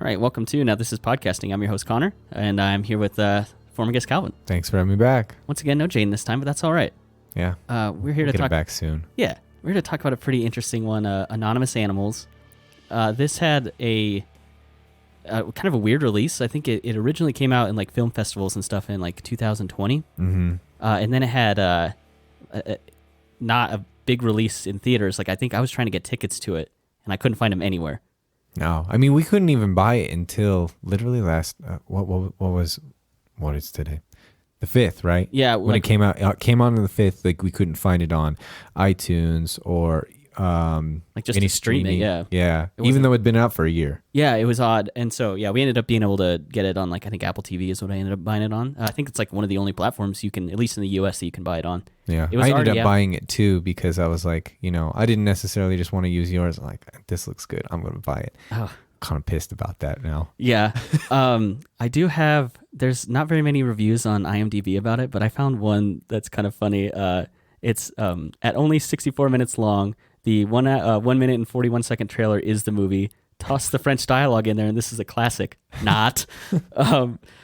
right, welcome to Now This Is Podcasting. I'm your host, Connor, and I'm here with former guest Calvin. Thanks for having me back. Once again, no Jaden this time, but that's all right. Yeah. We're here to get talk. It back soon. Yeah, we're here to talk about a pretty interesting one, Anonymous Animals. This had a kind of a weird release. I think it originally came out in like film festivals and stuff in like 2020. Mm-hmm. And then it had not a big release in theaters. Like I think I was trying to get tickets to it, and I couldn't find them anywhere. No, I mean we couldn't even buy it until literally last. What is today? The 5th, right? Yeah, when it came out, it came out on the 5th. Like we couldn't find it on iTunes or like just any streaming. Yeah. Even though it'd been out for a year. Yeah, it was odd, and so yeah, we ended up being able to get it on like I think Apple TV is what I ended up buying it on. I think it's like one of the only platforms you can, at least in the US, that you can buy it on. Yeah, I ended up buying it too because I was like, I didn't necessarily just want to use yours. I'm like, this looks good, I'm going to buy it. Oh. Kind of pissed about that now. Yeah. I do have, there's not very many reviews on IMDb about it, but I found one that's kind of funny. It's at only 64 minutes long. The 1 minute and 41 second trailer is the movie. Toss the French dialogue in there, and this is a classic. Not.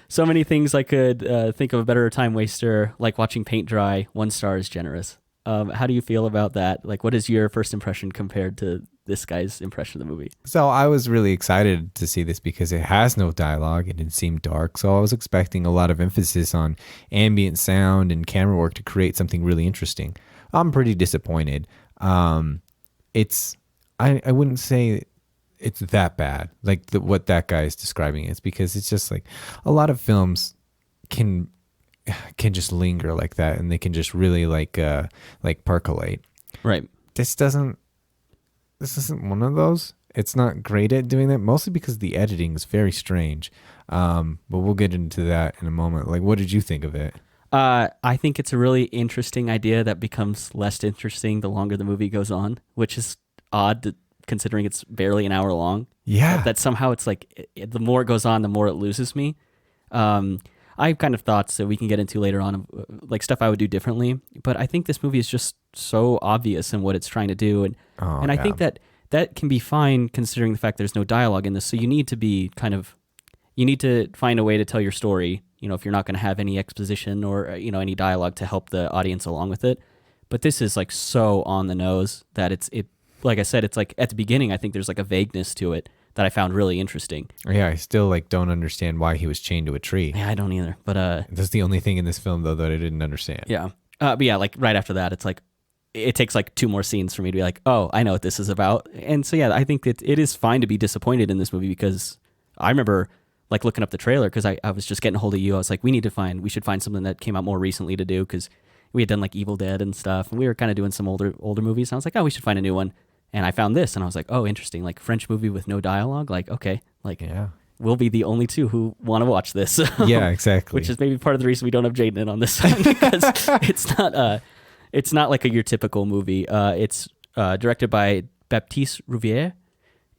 So many things I could think of a better time waster, like watching paint dry. 1 star is generous. How do you feel about that? Like, what is your first impression compared to this guy's impression of the movie? So I was really excited to see this because it has no dialogue and it seemed dark. So I was expecting a lot of emphasis on ambient sound and camera work to create something really interesting. I'm pretty disappointed. I wouldn't say it's that bad, like what that guy is describing is, because it's just like a lot of films can just linger like that, and they can just really like percolate. Right. This isn't one of those. It's not great at doing that, mostly because the editing is very strange. But we'll get into that in a moment. Like, what did you think of it? I think it's a really interesting idea that becomes less interesting the longer the movie goes on, which is odd considering it's barely an hour long. Yeah. That somehow it's like the more it goes on, the more it loses me. I have kind of thoughts that we can get into later on of like stuff I would do differently, but I think this movie is just so obvious in what it's trying to do, and I think that can be fine considering the fact there's no dialogue in this. So you need to find a way to tell your story. If you're not going to have any exposition or any dialogue to help the audience along with it. But this is like so on the nose that it like I said, it's like at the beginning I think there's like a vagueness to it that I found really interesting. Yeah, I still like don't understand why he was chained to a tree. Yeah, I don't either. But that's the only thing in this film though that I didn't understand. Yeah. But yeah, like right after that, it's like it takes like 2 more scenes for me to be like, oh, I know what this is about. And so yeah, I think that it is fine to be disappointed in this movie because I remember like looking up the trailer because I was just getting a hold of you. I was like, we should find something that came out more recently to do because we had done like Evil Dead and stuff, and we were kind of doing some older movies. And I was like, oh, we should find a new one. And I found this, and I was like, oh, interesting. Like French movie with no dialogue. Like, okay, like yeah. We'll be the only 2 who want to watch this. Yeah, exactly. Which is maybe part of the reason we don't have Jaden in on this one because it's not like your typical movie. It's directed by Baptiste Rouveure.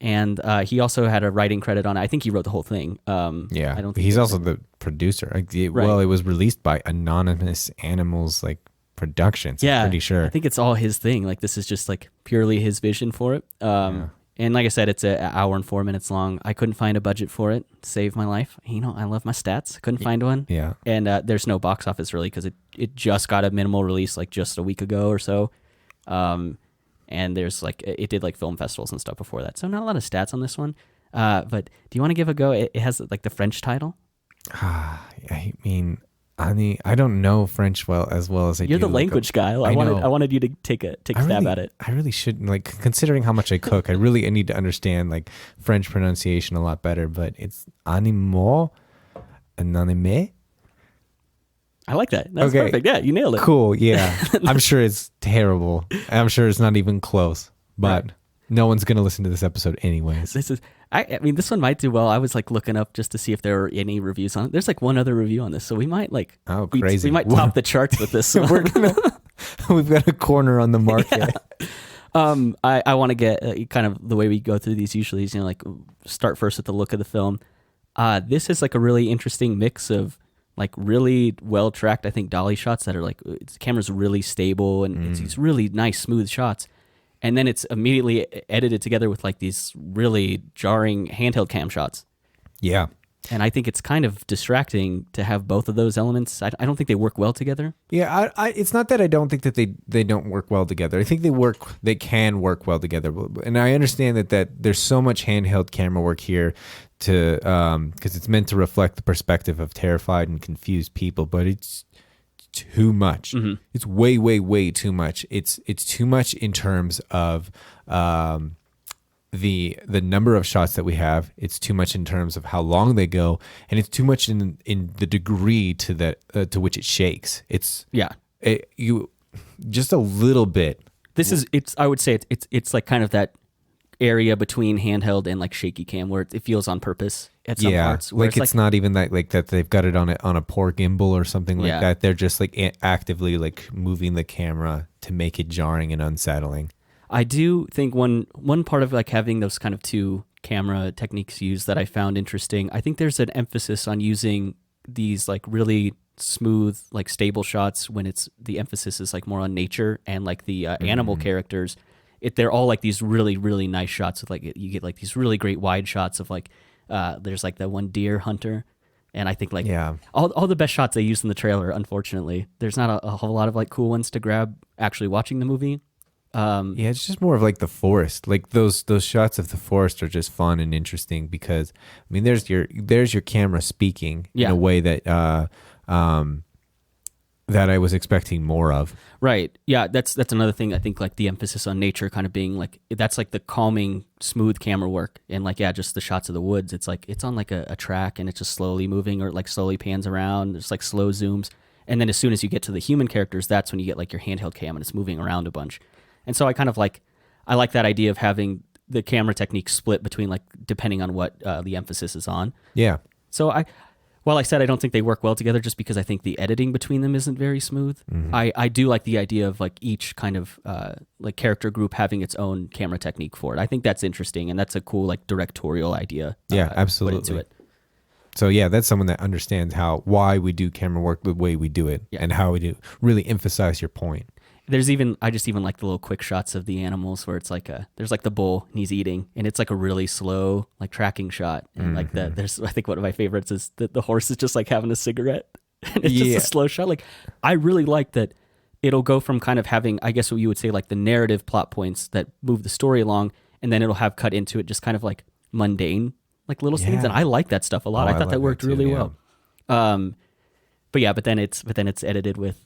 And he also had a writing credit on it. I think he wrote the whole thing. Yeah, I don't think he's also the producer. Right. Well, it was released by Anonymous Animals Productions. Yeah, I'm pretty sure. I think it's all his thing. Like this is just like purely his vision for it. And like I said, it's an hour and 4 minutes long. I couldn't find a budget for it. Saved my life. I love my stats. Couldn't find one. Yeah. And there's no box office really because it just got a minimal release like just a week ago or so. And there's like it did like film festivals and stuff before that, so not a lot of stats on this one. But do you want to give a go? It has like the French title. I mean, I don't know French as well as I do. You're the language guy. I wanted you to take a stab at it. I really shouldn't, like, considering how much I cook. I need to understand like French pronunciation a lot better. But it's animaux, anonyme. I like that. That's perfect. Yeah, you nailed it. Cool. Yeah. I'm sure it's terrible. I'm sure it's not even close. But no one's going to listen to this episode anyways. I mean, this one might do well. I was like looking up just to see if there were any reviews on it. There's like one other review on this, so we might like crazy. We might top the charts with this. We've got a corner on the market. Yeah. I want to get kind of the way we go through these usually is like start first with the look of the film. This is like a really interesting mix of like really well tracked, I think, dolly shots that are like the camera's really stable and it's these really nice smooth shots. And then it's immediately edited together with like these really jarring handheld cam shots. Yeah. And I think it's kind of distracting to have both of those elements. I don't think they work well together. Yeah, it's not that I don't think that they don't work well together. I think they can work well together. And I understand that there's so much handheld camera work here to because it's meant to reflect the perspective of terrified and confused people, but it's too much. Mm-hmm. It's way, way, way too much. It's too much in terms of the number of shots that we have. It's too much in terms of how long they go, and it's too much in the degree to which it shakes. You just a little bit. I would say it's like kind of that area between handheld and like shaky cam where it feels on purpose at some parts. Like it's not even that like that they've got it on a poor gimbal or something like that. They're just like actively like moving the camera to make it jarring and unsettling. I do think one part of like having those kind of two camera techniques used that I found interesting. I think there's an emphasis on using these like really smooth, like stable shots when the emphasis is like more on nature and like the animal characters. They're all like these really, really nice shots with like you get like these really great wide shots of like there's like that one deer hunter. And I think like all the best shots they used in the trailer, unfortunately, there's not a whole lot of like cool ones to grab actually watching the movie. It's just more of like the forest. Like those shots of the forest are just fun and interesting because I mean there's your camera speaking in a way that that I was expecting more of. Right. Yeah, that's another thing. I think like the emphasis on nature kind of being like that's like the calming, smooth camera work, and like just the shots of the woods. It's like it's on like a track and it's just slowly moving or like slowly pans around. There's like slow zooms, and then as soon as you get to the human characters, that's when you get like your handheld cam and it's moving around a bunch. And so I kind of like that idea of having the camera technique split between like depending on what the emphasis is on. Yeah. So while I said I don't think they work well together just because I think the editing between them isn't very smooth, I do like the idea of like each kind of like character group having its own camera technique for it. I think that's interesting and that's a cool like directorial idea. Yeah, absolutely. Put into it. So yeah, that's someone that understands why we do camera work the way we do it and how we do really emphasize your point. I just even like the little quick shots of the animals where it's like there's like the bull and he's eating and it's like a really slow like tracking shot and like that there's I think one of my favorites is that the horse is just like having a cigarette and it's just a slow shot. Like I really like that it'll go from kind of having I guess what you would say like the narrative plot points that move the story along and then it'll have cut into it just kind of like mundane like little scenes and I like that stuff a lot. I thought that worked really well. But then it's edited with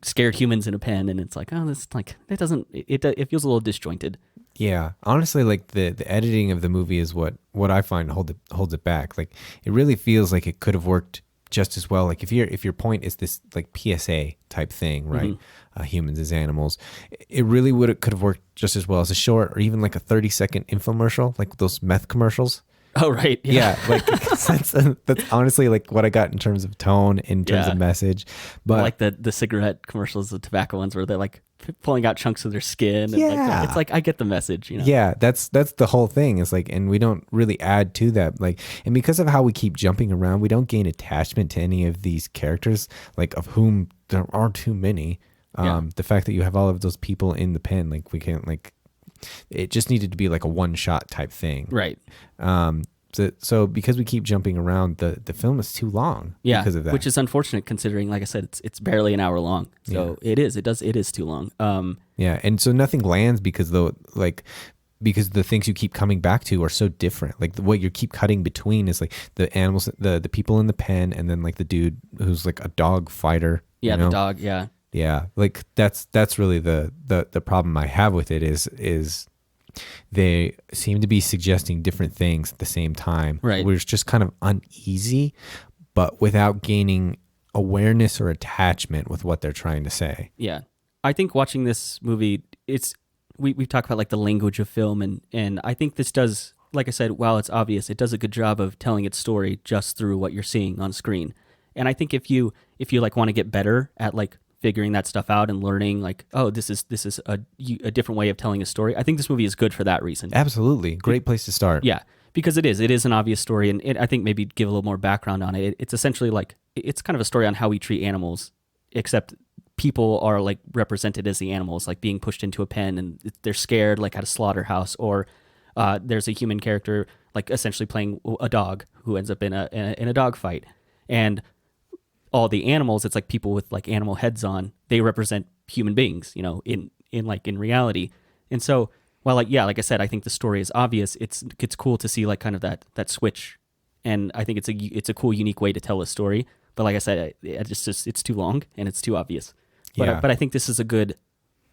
scared humans in a pen, and it's like, oh, this like it doesn't. It feels a little disjointed. Yeah, honestly, like the editing of the movie is what I find holds it back. Like it really feels like it could have worked just as well. Like if your point is this like PSA type thing, right? Humans as animals, it really could have worked just as well as a short or even like a 30-second infomercial, like those meth commercials. Oh, right. Yeah. Like that's honestly like what I got in terms of tone, in terms of message. But I like the cigarette commercials, the tobacco ones where they're like pulling out chunks of their skin. And like, it's like, I get the message, Yeah. That's the whole thing is like, and we don't really add to that. Like, and because of how we keep jumping around, we don't gain attachment to any of these characters, like of whom there are too many. The fact that you have all of those people in the pen, like we can't like, it just needed to be like a one shot type thing. Right. So because we keep jumping around, the film is too long because of that. Which is unfortunate considering, like I said, it's barely an hour long. So it is too long. And so nothing lands because the things you keep coming back to are so different. Like what you keep cutting between is like the animals, the people in the pen, and then like the dude who's like a dog fighter. Yeah, the dog. Yeah. Yeah, like that's really the problem I have with it is they seem to be suggesting different things at the same time. Right. We're just kind of uneasy, but without gaining awareness or attachment with what they're trying to say. Yeah. I think watching this movie, we've talked about like the language of film and I think this does, like I said, while it's obvious, it does a good job of telling its story just through what you're seeing on screen. And I think if you like want to get better at like figuring that stuff out and learning like, oh, this is a different way of telling a story. I think this movie is good for that reason. Absolutely. Great place to start. Yeah, because it is an obvious story. And I think maybe give a little more background on it. It's essentially like, it's kind of a story on how we treat animals, except people are like represented as the animals, like being pushed into a pen and they're scared like at a slaughterhouse, or there's a human character like essentially playing a dog who ends up in a dog fight. And all the animals, it's like people with like animal heads on, they represent human beings, you know, in reality. And so while like, yeah, like I said, I think the story is obvious. It's cool to see like kind of that switch. And I think it's a cool, unique way to tell a story. But like I said, it's too long and it's too obvious. But I think this is a good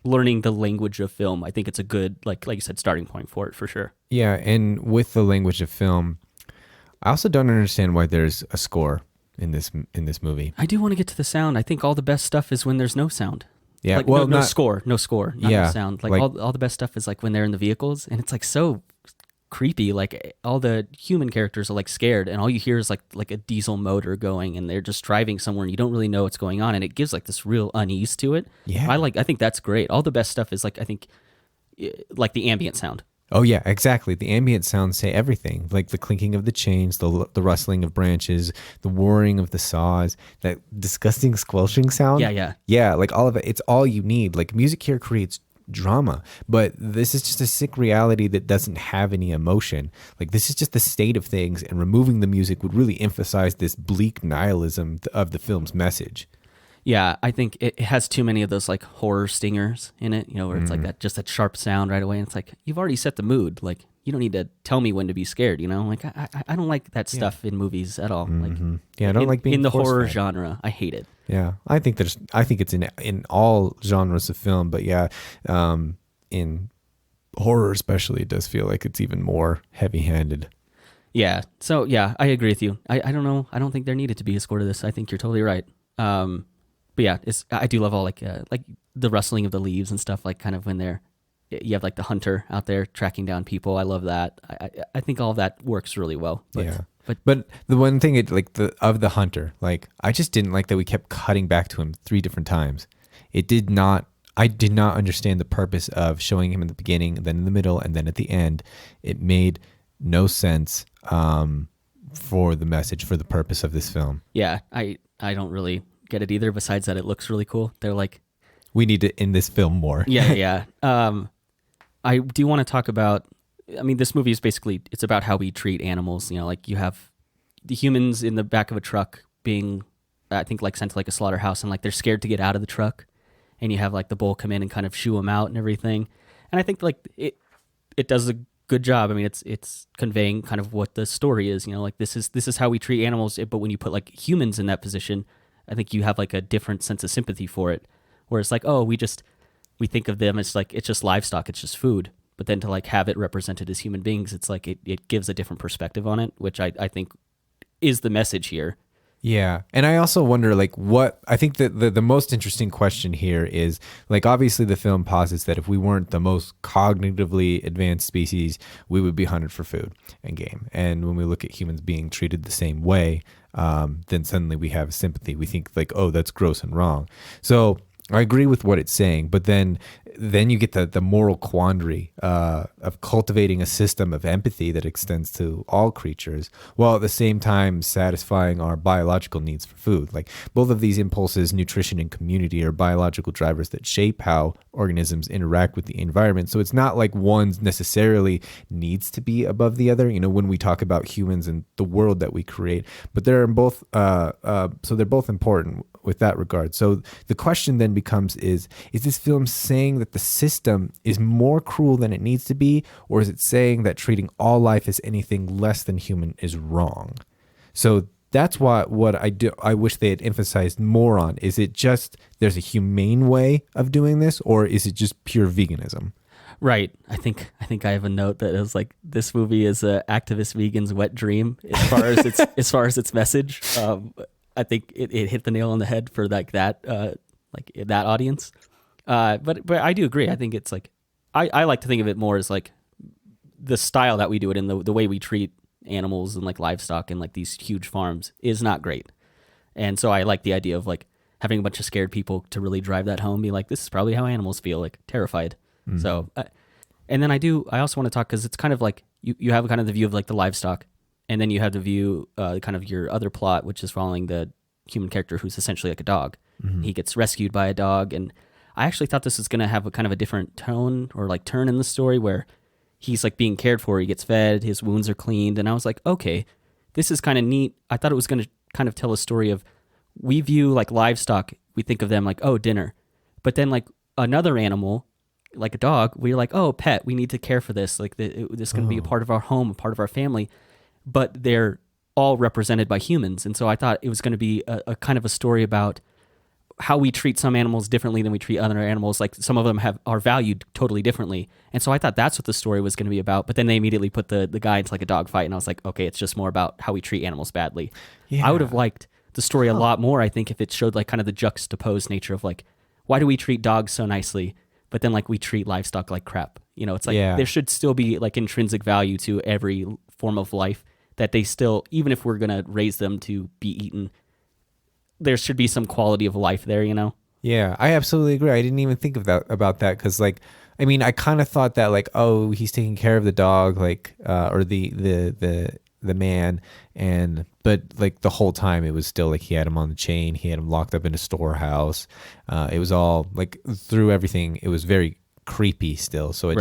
learning the language of film. I think it's a good, like you said, starting point for it for sure. Yeah, and with the language of film, I also don't understand why there's a score in this movie. I do want to get to the sound. I think all the best stuff is when there's no sound. Yeah, like, well, no score, not yeah, no sound. Like all the best stuff is like when they're in the vehicles, and it's like so creepy. Like all the human characters are like scared, and all you hear is like a diesel motor going, and they're just driving somewhere, and you don't really know what's going on, and it gives like this real unease to it. Yeah, I think that's great. All the best stuff is like I think like the ambient sound. Oh yeah, exactly. The ambient sounds say everything, like the clinking of the chains, the rustling of branches, the whirring of the saws, that disgusting squelching sound. Yeah. Like all of it. It's all you need. Like music here creates drama, but this is just a sick reality that doesn't have any emotion. Like this is just the state of things, and removing the music would really emphasize this bleak nihilism of the film's message. Yeah, I think it has too many of those like horror stingers in it, you know, where it's like that, just that sharp sound right away. And it's like, you've already set the mood. Like, you don't need to tell me when to be scared, you know? Like, I don't like that stuff in movies at all. Like, yeah, I don't like being in the horror force-fed. genre. I hate it. Yeah, I think it's in all genres of film, but yeah, in horror especially, it does feel like it's even more heavy-handed. Yeah. So yeah, I agree with you. I don't know. I don't think there needed to be a score to this. I think you're totally right. But yeah, I do love all like the rustling of the leaves and stuff. Like kind of when you have like the hunter out there tracking down people. I love that. I think all of that works really well. But, Yeah. But the one thing of the hunter, like I just didn't like that we kept cutting back to him 3 different times. I did not understand the purpose of showing him in the beginning, then in the middle, and then at the end. It made no sense for the message, for the purpose of this film. yeah, I don't really get it either. Besides that, it looks really cool. They're like, We need to end this film more. yeah. I do want to talk about. I mean, this movie is basically it's about how we treat animals. You know, like you have the humans in the back of a truck being, I think, like sent to like a slaughterhouse, and like they're scared to get out of the truck, and you have like the bull come in and kind of shoo them out and everything. And I think like it does a good job. I mean, it's conveying kind of what the story is. You know, like this is how we treat animals. But when you put like humans in that position, I think you have like a different sense of sympathy for it. Where it's like, oh, we think of them as like it's just livestock, it's just food. But then to like have it represented as human beings, it's like it gives a different perspective on it, which I think is the message here. Yeah. And I also wonder, like, what I think that the most interesting question here is, like, obviously the film posits that if we weren't the most cognitively advanced species, we would be hunted for food and game. And when we look at humans being treated the same way, then suddenly we have sympathy. We think, like, oh, that's gross and wrong. So I agree with what it's saying, but then you get the moral quandary of cultivating a system of empathy that extends to all creatures, while at the same time satisfying our biological needs for food. Like both of these impulses, nutrition and community, are biological drivers that shape how organisms interact with the environment. So it's not like one necessarily needs to be above the other, you know, when we talk about humans and the world that we create, but they're both so they're both important with that regard. So the question then becomes, is this film saying that the system is more cruel than it needs to be, or is it saying that treating all life as anything less than human is wrong? So that's what I wish they had emphasized more on. Is it just there's a humane way of doing this, or is it just pure veganism? Right. I think I have a note that is like, this movie is a activist vegan's wet dream as far as its message. I think it hit the nail on the head for that audience. But I do agree. I think it's like I like to think of it more as like the style that we do it in, the way we treat animals and like livestock and like these huge farms is not great. And so I like the idea of like having a bunch of scared people to really drive that home. Be like, this is probably how animals feel, like terrified. Mm-hmm. So, and then I also want to talk, because it's kind of like you have kind of the view of like the livestock. And then you have the view, kind of your other plot, which is following the human character who's essentially like a dog. Mm-hmm. He gets rescued by a dog. And I actually thought this was going to have a kind of a different tone or like turn in the story, where he's like being cared for. He gets fed, his wounds are cleaned, and I was like, okay, this is kind of neat. I thought it was going to kind of tell a story of, we view like livestock, we think of them like, oh, dinner, but then like another animal, like a dog, we're like, oh, pet, we need to care for this. Like this is going to be a part of our home, a part of our family, but they're all represented by humans. And so I thought it was going to be a kind of a story about how we treat some animals differently than we treat other animals. Like some of them are valued totally differently. And so I thought that's what the story was going to be about. But then they immediately put the guy into like a dog fight. And I was like, okay, it's just more about how we treat animals badly. Yeah. I would have liked the story a lot more, I think, if it showed like kind of the juxtaposed nature of like, why do we treat dogs so nicely, but then like we treat livestock like crap? You know, it's like there should still be like intrinsic value to every form of life, that they still, even if we're going to raise them to be eaten, there should be some quality of life there, you know? Yeah, I absolutely agree. I didn't even think of that about that because, like, I mean, I kind of thought that, like, oh, he's taking care of the dog, like, or the man, but like the whole time it was still like he had him on the chain, he had him locked up in a storehouse. It was all like through everything, it was very creepy still. So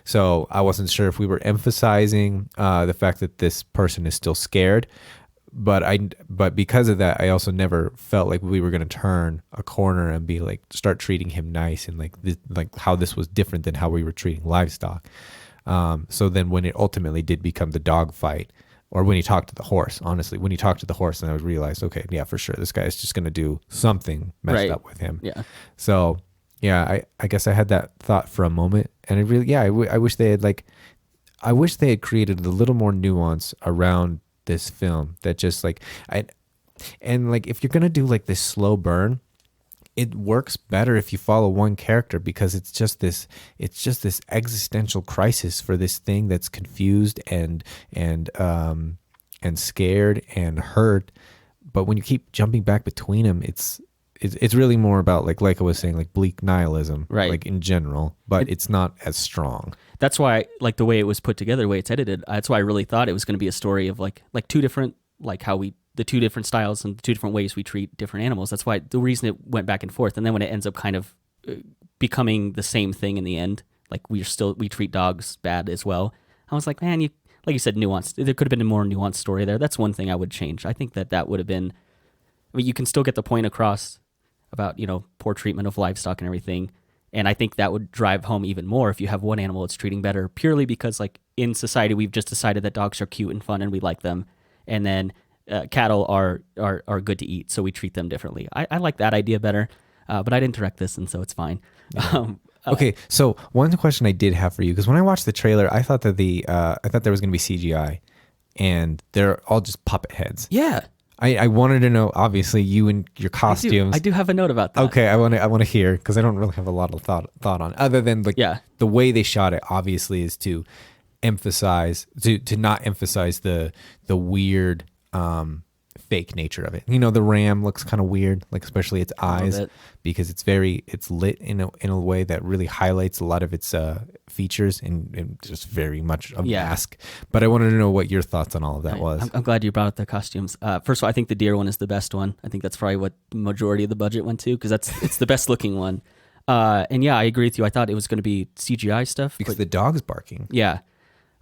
so I wasn't sure if we were emphasizing the fact that this person is still scared. But because of that, I also never felt like we were going to turn a corner and be like, start treating him nice and like how this was different than how we were treating livestock. So then when it ultimately did become the dog fight, or when he talked to the horse, honestly, when he talked to the horse, then I realized, okay, yeah, for sure, this guy is just going to do something messed up with him. Yeah. So yeah, I guess I had that thought for a moment, and I really, I wish they had created a little more nuance around this film, that just like and like if you're gonna do like this slow burn, it works better if you follow one character, because it's just this existential crisis for this thing that's confused and scared and hurt. But when you keep jumping back between them, it's really more about like I was saying, like bleak nihilism, right? Like in general, but it's not as strong. That's why, like the way it was put together, the way it's edited, that's why I really thought it was going to be a story of like two different, like the two different styles and the two different ways we treat different animals. That's why the reason it went back and forth. And then when it ends up kind of becoming the same thing in the end, like we treat dogs bad as well. I was like, man, like you said, nuanced. There could have been a more nuanced story there. That's one thing I would change. I think that would have been, I mean, you can still get the point across about, you know, poor treatment of livestock and everything. And I think that would drive home even more if you have one animal that's treating better, purely because like in society, we've just decided that dogs are cute and fun and we like them. And then cattle are good to eat, so we treat them differently. I like that idea better, but I didn't direct this, and so it's fine. Yeah. Okay, so one question I did have for you, because when I watched the trailer, I thought that there was going to be CGI, and they're all just puppet heads. Yeah. I wanted to know, obviously, you and your costumes. I do have a note about that. Okay, I want to hear, because I don't really have a lot of thought on it, other than like the way they shot it. Obviously, is to emphasize to not emphasize the weird fake nature of it. You know, the ram looks kind of weird, like especially its eyes, because it's lit in a way that really highlights a lot of its features and just very much a mask. But I wanted to know what your thoughts on all of that was. I'm glad you brought up the costumes. First of all, I think the deer one is the best one. I think that's probably what the majority of the budget went to, because it's the best looking one. And yeah, I agree with you. I thought it was going to be CGI stuff because the dog's barking. Yeah.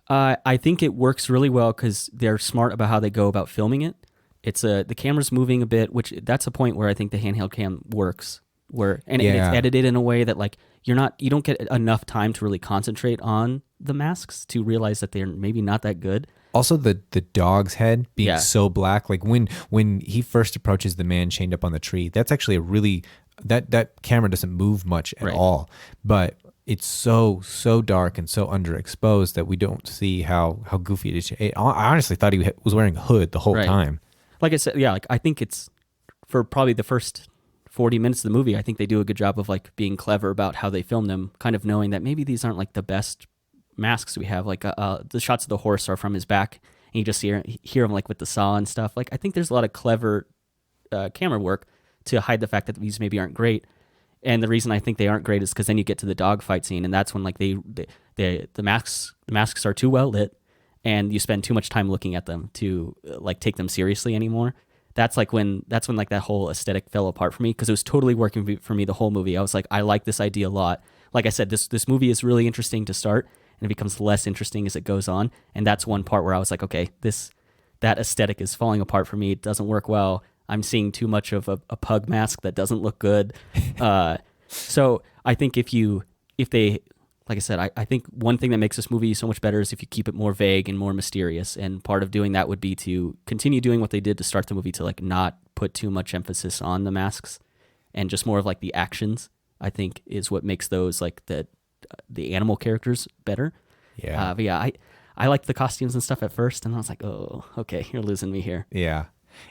I think it works really well because they're smart about how they go about filming it. It's the camera's moving a bit, which that's a point where I think the handheld cam works. And it's edited in a way that like you don't get enough time to really concentrate on the masks to realize that they're maybe not that good. Also, the dog's head being so black, like when he first approaches the man chained up on the tree, that's actually a really that camera doesn't move much at all, but it's so dark and so underexposed that we don't see how goofy it is. I honestly thought he was wearing a hood the whole time. Like I said, like I think it's for probably the first 40 minutes of the movie, I think they do a good job of like being clever about how they film them, kind of knowing that maybe these aren't like the best masks we have. Like the shots of the horse are from his back, and you just hear him like with the saw and stuff. Like I think there's a lot of clever camera work to hide the fact that these maybe aren't great. And the reason I think they aren't great is because then you get to the dog fight scene, and that's when like the masks are too well lit, and you spend too much time looking at them to like take them seriously anymore. That's when like that whole aesthetic fell apart for me, because it was totally working for me the whole movie. I was like, I like this idea a lot. Like I said, this movie is really interesting to start, and it becomes less interesting as it goes on. And that's one part where I was like, okay, that aesthetic is falling apart for me. It doesn't work well. I'm seeing too much of a pug mask that doesn't look good. So I think if they, like I said, I think one thing that makes this movie so much better is if you keep it more vague and more mysterious. And part of doing that would be to continue doing what they did to start the movie, to like not put too much emphasis on the masks and just more of like the actions, I think is what makes those like the animal characters better. Yeah. But yeah, I liked the costumes and stuff at first, and I was like, oh, okay, you're losing me here. Yeah.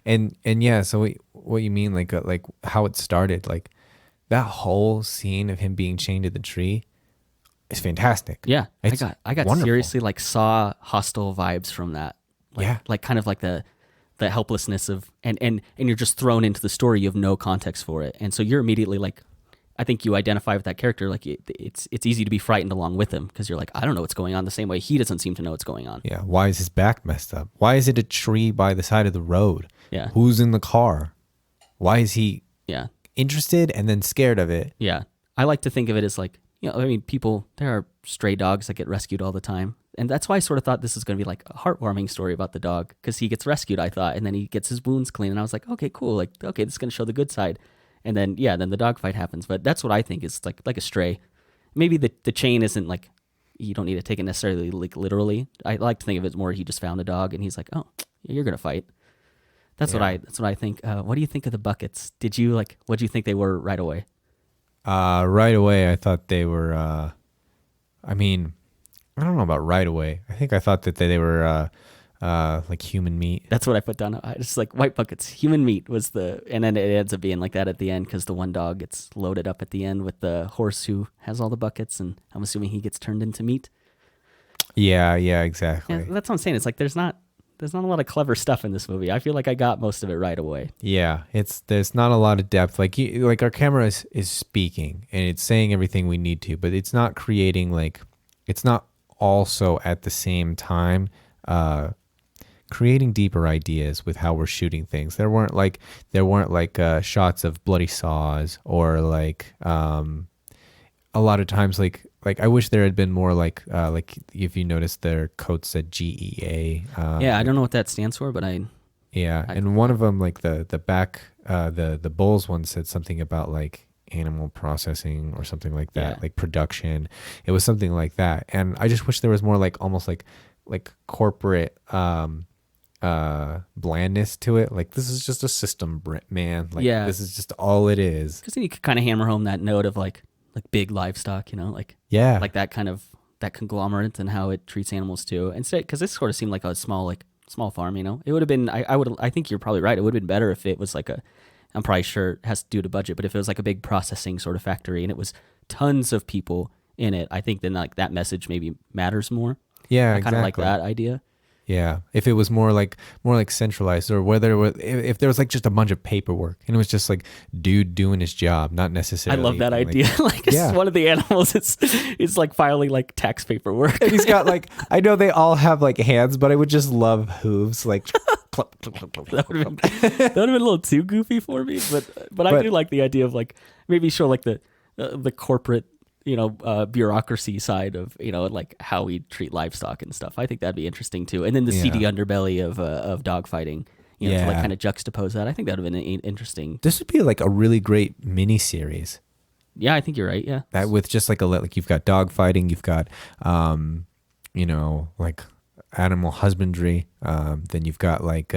And yeah, so what you mean, like how it started, like that whole scene of him being chained to the tree is fantastic. Yeah, It's I got wonderful. seriously like Saw hostile vibes from that. Like, Yeah. like kind of like the helplessness of and you're just thrown into the story. You have no context for it, and so you're immediately like, I think you identify with that character. Like it's easy to be frightened along with him because you're like, I don't know what's going on. The same way he doesn't seem to know what's going on. Yeah. Why is his back messed up? Why is it a tree by the side of the road? Yeah. Who's in the car? Why is he Yeah. interested and then scared of it? Yeah. I like to think of it as like, I mean, there are stray dogs that get rescued all the time. And that's why I sort of thought this was going to be like a heartwarming story about the dog, because he gets rescued, I thought, and then he gets his wounds clean. And I was like, okay, cool. Like, okay, this is going to show the good side. And then, yeah, then the dog fight happens. But that's what I think is like a stray. Maybe the chain isn't like, you don't need to take it necessarily like literally. I like to think of it more he just found a dog and he's like, oh, you're going to fight. That's what I think. What do you think of the buckets? What do you think they were right away? Right away, I thought they were, I mean, I don't know about right away. I think I thought that they were like human meat. That's what I put down. I just like white buckets. Human meat was and then it ends up being like that at the end because the one dog gets loaded up at the end with the horse who has all the buckets, and I'm assuming he gets turned into meat. Yeah, exactly. Yeah, that's what I'm saying. It's like there's not a lot of clever stuff in this movie. I feel like I got most of it right away. Yeah, there's not a lot of depth. Like like our camera is speaking and it's saying everything we need to, but it's not creating it's not also at the same time creating deeper ideas with how we're shooting things. There weren't like shots of bloody saws or like a lot of times like I wish there had been more like if you notice their coat said GEA. Yeah, I don't know what that stands for, but and one of them like the back the Bulls one said something about like animal processing or something like that, like production. It was something like that, and I just wish there was more like almost like corporate blandness to it. Like this is just a system, man. Like this is just all it is. Because then you could kind of hammer home that note of like big livestock, like that kind of that conglomerate and how it treats animals too. Instead, because this sort of seemed like a small farm. It would have been. I think you're probably right. It would have been better if it was like I'm probably sure it has to do to budget, but if it was like a big processing sort of factory and it was tons of people in it, I think then like that message maybe matters more. Yeah, I kind of like that idea. Yeah, if it was more like centralized, or whether if there was like just a bunch of paperwork and it was just like dude doing his job, not necessarily. I love that idea. One of the animals, it's like filing like tax paperwork. And he's got like, I know they all have like hands, but I would just love hooves. Like that would have been a little too goofy for me, but I do like the idea of like maybe show like the corporate bureaucracy side of like how we treat livestock and stuff. I think that'd be interesting too. And then the seedy underbelly of dogfighting, to like kind of juxtapose that. I think that would have been interesting. This would be like a really great mini series. Yeah, I think you're right. Yeah, that with just like you've got dogfighting, you've got like animal husbandry, then you've got like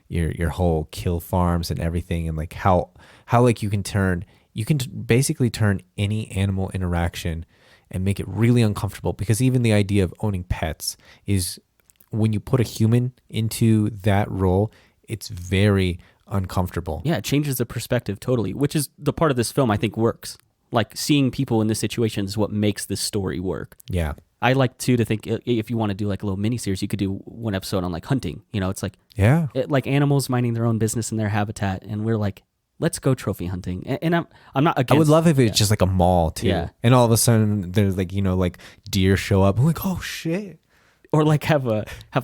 your whole kill farms and everything, and like how like you can basically turn any animal interaction and make it really uncomfortable, because even the idea of owning pets is, when you put a human into that role, it's very uncomfortable. Yeah, it changes the perspective totally, which is the part of this film I think works. Like seeing people in this situation is what makes this story work. Yeah. I like to think if you want to do like a little mini series, you could do one episode on like hunting. It's like like animals minding their own business in their habitat, and we're like, let's go trophy hunting. And I'm not against. I would love if it's just like a mall too. Yeah. And all of a sudden there's like like deer show up. I'm like, oh shit. Or like have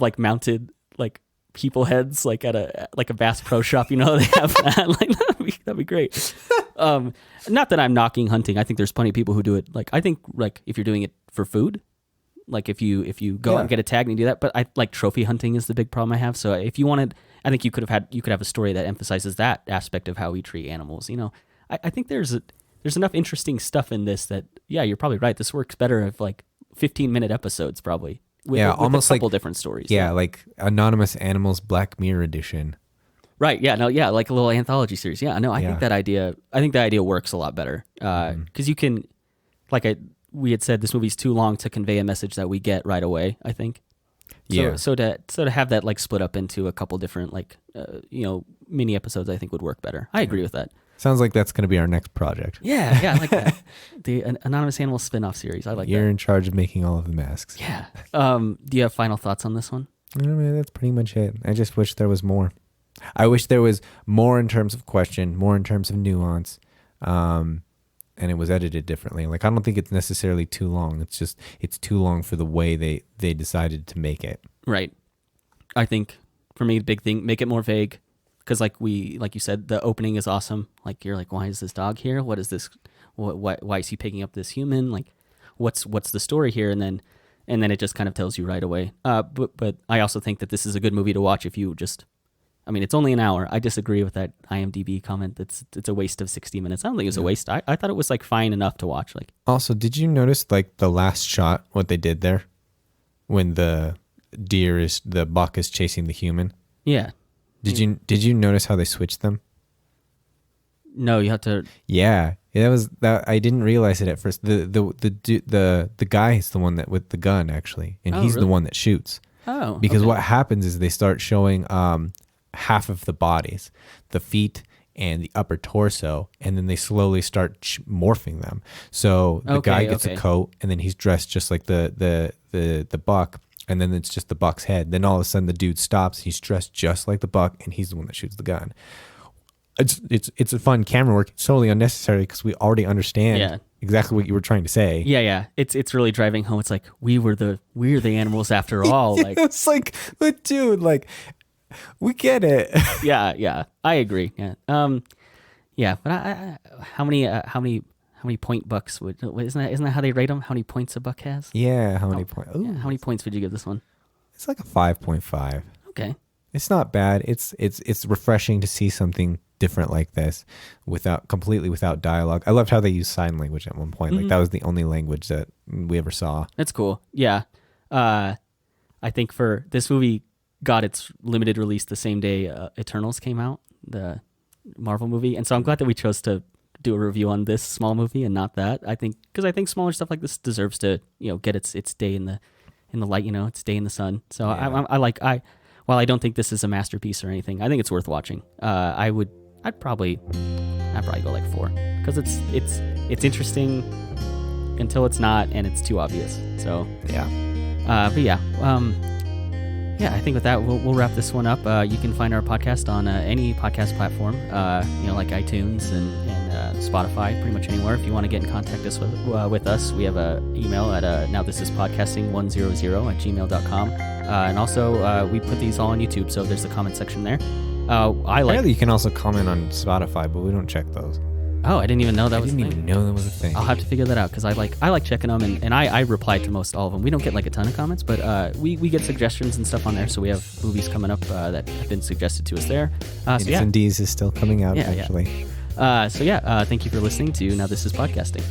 like mounted like people heads like at a Bass Pro Shop. They have that. Like that'd be great. Not that I'm knocking hunting. I think there's plenty of people who do it. Like I think like if you're doing it for food, Like if you go out and get a tag and do that, but I like trophy hunting is the big problem I have. So if you wanted, I think you could have a story that emphasizes that aspect of how we treat animals. You know, I think there's enough interesting stuff in this that you're probably right. This works better if like 15-minute episodes probably. With almost a couple like different stories. Yeah, like Anonymous Animals Black Mirror edition. Right. Yeah. No. Yeah. Like a little anthology series. Yeah. No. I think that idea works a lot better because you can, we had said, this movie's too long to convey a message that we get right away. I think. So to have that like split up into a couple different mini episodes, I think would work better. I agree with that. Sounds like that's going to be our next project. Yeah. Yeah. I like that. The Anonymous Animal spin-off series. I like that. You're in charge of making all of the masks. Yeah. Do you have final thoughts on this one? No, that's pretty much it. I just wish there was more. I wish there was more in terms of question, more in terms of nuance, and it was edited differently. Like, I don't think it's necessarily too long. It's just, it's too long for the way they decided to make it. Right. I think, for me, the big thing, make it more vague. Because like you said, the opening is awesome. Like, you're like, why is this dog here? What is this? Why is he picking up this human? Like, what's the story here? And then it just kind of tells you right away. But I also think that this is a good movie to watch if you just, I mean, it's only an hour. I disagree with that IMDb comment. It's a waste of 60 minutes. I don't think it was a waste. I thought it was like fine enough to watch. Like, also, did you notice like the last shot, what they did there, when the buck is chasing the human? Yeah. Did you notice how they switched them? No, you have to. Yeah, that. I didn't realize it at first. The guy is the one that with the gun actually, and he's really? the one that shoots. Oh, because okay. what happens is they start showing half of the bodies, the feet and the upper torso, and then they slowly start morphing them. So the guy gets a coat, and then he's dressed just like the buck. And then it's just the buck's head. Then all of a sudden the dude stops. He's dressed just like the buck, and he's the one that shoots the gun. It's a fun camera work. It's totally unnecessary because we already understand exactly what you were trying to say. Yeah. It's really driving home. It's like we're the animals after all. Like it's like, but dude, like we get it. Yeah. I agree. Yeah. But I how many point bucks isn't that how they rate them? How many points a buck has? Yeah, how many points? Yeah, how many points would you give this one? It's like a 5.5. Okay. It's not bad. It's refreshing to see something different like this completely without dialogue. I loved how they used sign language at one point. Like that was the only language that we ever saw. That's cool. Yeah. I think for this movie got its limited release the same day Eternals came out, the Marvel movie. And so I'm glad that we chose to do a review on this small movie and not that. I think because I think smaller stuff like this deserves to get its day in the light, its day in the sun. So yeah. While I don't think this is a masterpiece or anything, I think it's worth watching. I'd probably go like 4 because it's interesting until it's not and it's too obvious. So yeah. I think with that we'll wrap this one up. You can find our podcast on any podcast platform, like iTunes and Spotify, pretty much anywhere. If you want to get in contact with us, we have an email at nowthisidpodcasting100@gmail.com. And also, we put these all on YouTube, so there's a comment section there. Apparently you can also comment on Spotify, but we don't check those. Oh, I didn't even know that was a thing. I didn't even know that was a thing. I'll have to figure that out because I like checking them, and I reply to most all of them. We don't get like a ton of comments, but we get suggestions and stuff on there. So we have movies coming up that have been suggested to us there. And D's is still coming out, actually. Thank you for listening to Now This Is Podcasting.